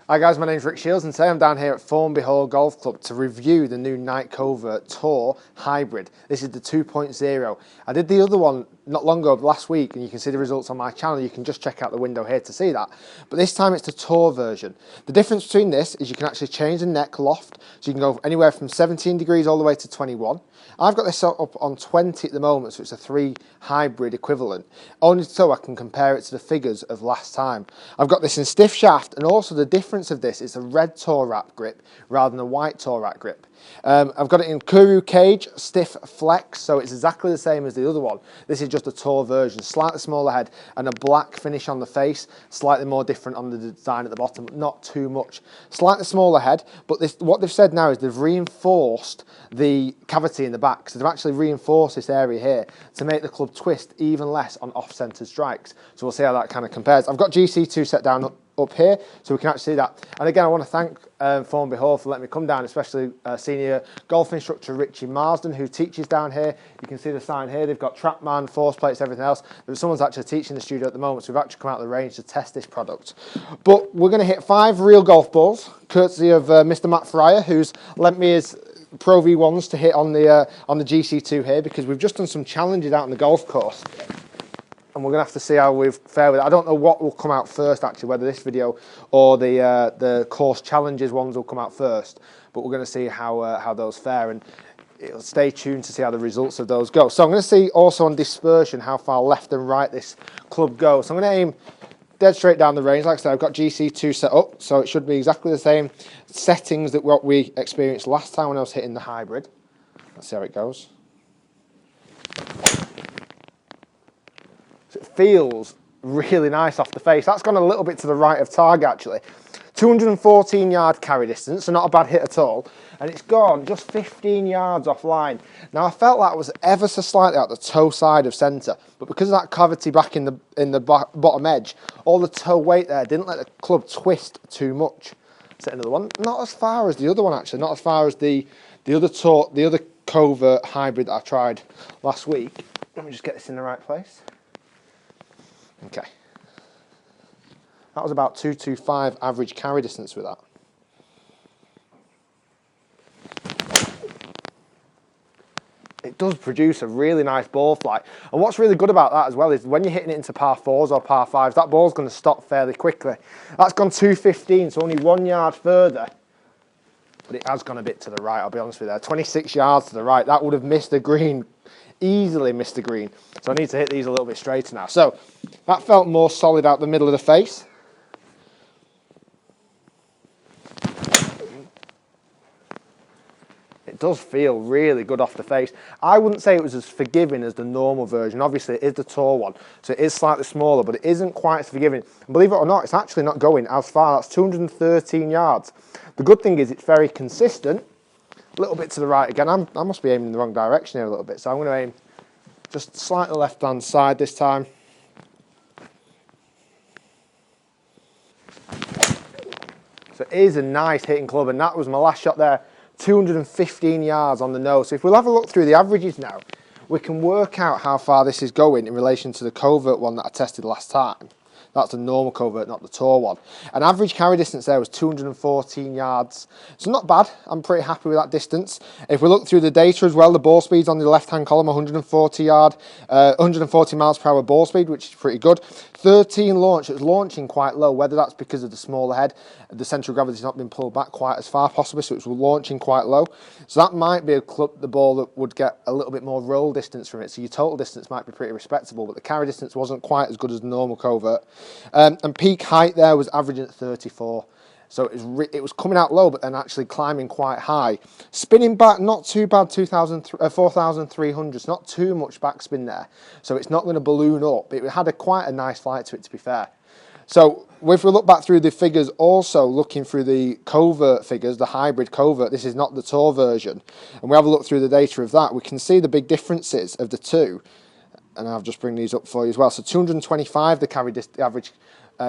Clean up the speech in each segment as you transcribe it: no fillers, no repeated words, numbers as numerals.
Hi guys, my name's Shiels and today I'm down here at Formby Hall Golf Club to review the new Nike Covert Tour Hybrid. This is the 2.0. I did the other one not long ago, last week, and you can see the results on my channel. You can just check out the window here to see that. But this time it's the Tour version. The difference between this is you can actually change the neck loft, so you can go anywhere from 17 degrees all the way to 21. I've got this set up on 20 at the moment, so it's a 3 hybrid equivalent, only so I can compare it to the figures of last time. I've got this in stiff shaft, and also the difference of this is a red Tour wrap grip rather than a white Tour wrap grip. I've got it in Kuru cage, stiff flex, so it's exactly the same as the other one. This is just a Tour version, slightly smaller head and a black finish on the face, slightly more different on the design at the bottom, but not too much. Slightly smaller head, but what they've said now is they've reinforced the cavity in the back, so they've actually reinforced this area here to make the club twist even less on off-centre strikes. So we'll see how that kind of compares. I've got GC2 set down up here, so we can actually see that. And again, I want to thank Formby Hall for letting me come down, especially senior golf instructor Richie Marsden, who teaches down here. You can see the sign here. They've got TrackMan, force plates, everything else. Someone's actually teaching the studio at the moment, so we've actually come out of the range to test this product. But we're going to hit 5 real golf balls, courtesy of Mr. Matt Fryer, who's lent me his Pro V1s to hit on the GC2 here, because we've just done some challenges out on the golf course. And we're going to have to see how we've fared with it. I don't know what will come out first, actually, whether this video or the course challenges ones will come out first. But we're going to see how those fare, and it'll stay tuned to see how the results of those go. So I'm going to see also on dispersion how far left and right this club goes. So I'm going to aim dead straight down the range. Like I said, I've got GC2 set up, so it should be exactly the same settings that what we experienced last time when I was hitting the hybrid. Let's see how it goes. So it feels really nice off the face. That's gone a little bit to the right of target, actually. 214 yard carry distance, so not a bad hit at all. And it's gone just 15 yards offline. Now, I felt that was ever so slightly out the toe side of centre, but because of that cavity back in the bottom edge, all the toe weight there didn't let the club twist too much. Set another one. Not as far as the other one, actually. Not as far as the other Covert hybrid that I tried last week. Let me just get this in the right place. Okay. That was about 225 average carry distance with that. It does produce a really nice ball flight. And what's really good about that as well is when you're hitting it into par 4s or par 5s, that ball's going to stop fairly quickly. That's gone 215, so only 1 yard further. But it has gone a bit to the right, I'll be honest with you. 26 yards to the right. That would have missed the green, easily missed the green. So I need to hit these a little bit straighter now. So that felt more solid out the middle of the face. It does feel really good off the face. I wouldn't say it was as forgiving as the normal version. Obviously, it is the Tour one, so it is slightly smaller, but it isn't quite as forgiving. And believe it or not, it's actually not going as far. That's 213 yards. The good thing is it's very consistent. A little bit to the right again. I must be aiming in the wrong direction here a little bit, so I'm going to aim just slightly left-hand side this time. So it is a nice hitting club, and that was my last shot there. 215 yards on the nose. So if we'll have a look through the averages now, we can work out how far this is going in relation to the Covert one that I tested last time. That's the normal Covert, not the Tour one. And average carry distance there was 214 yards. So not bad. I'm pretty happy with that distance. If we look through the data as well, the ball speed's on the left-hand column, 140 miles per hour ball speed, which is pretty good. 13 launch. It was launching quite low, whether that's because of the smaller head. The centre of gravity's not been pulled back quite as far possibly, so it was launching quite low. So that might be the ball that would get a little bit more roll distance from it. So your total distance might be pretty respectable, but the carry distance wasn't quite as good as the normal Covert. And peak height there was averaging at 34. So it was coming out low, but then actually climbing quite high. Spinning back, not too bad, 4,300. It's not too much backspin there. So it's not going to balloon up. It had quite a nice flight to it, to be fair. So if we look back through the figures, also looking through the Covert figures, the hybrid Covert, this is not the Tour version, and we have a look through the data of that, we can see the big differences of the two. And I'll just bring these up for you as well. So 225, the average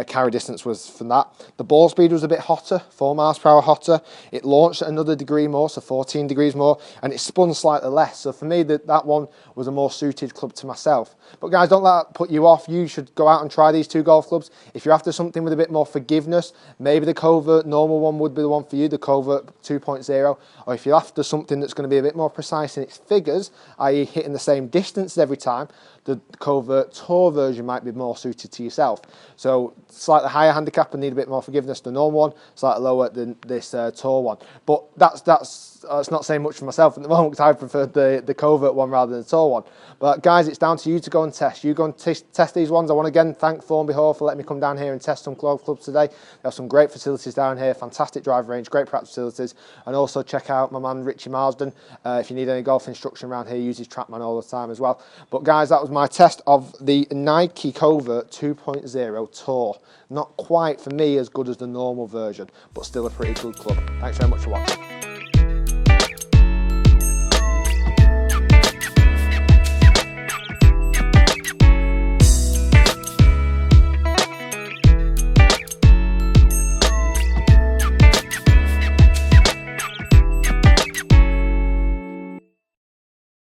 carry distance was from that. The ball speed was a bit hotter, 4 miles per hour hotter. It launched at another degree more, so 14 degrees more, and it spun slightly less. So for me, that one was a more suited club to myself. But guys, don't let that put you off. You should go out and try these 2 golf clubs. If you're after something with a bit more forgiveness, maybe the Covert normal one would be the one for you, the Covert 2.0. Or if you're after something that's going to be a bit more precise in its figures, i.e. hitting the same distance every time, the Covert Tour version might be more suited to yourself. So slightly higher handicap and need a bit more forgiveness. The normal one, slightly lower than this Tour one. But that's not saying much for myself at the moment, because I preferred the Covert one rather than the Tour one. But guys, it's down to you to go and test. You go and test these ones. I want to again thank Formby Hall for letting me come down here and test some golf clubs today. They have some great facilities down here, fantastic drive range, great practice facilities, and also check out my man Richie Marsden. If you need any golf instruction around here, use his TrackMan all the time as well. But guys, that was my test of the Nike Covert 2.0 Tour. Not quite, for me, as good as the normal version, but still a pretty good club. Thanks very much for watching.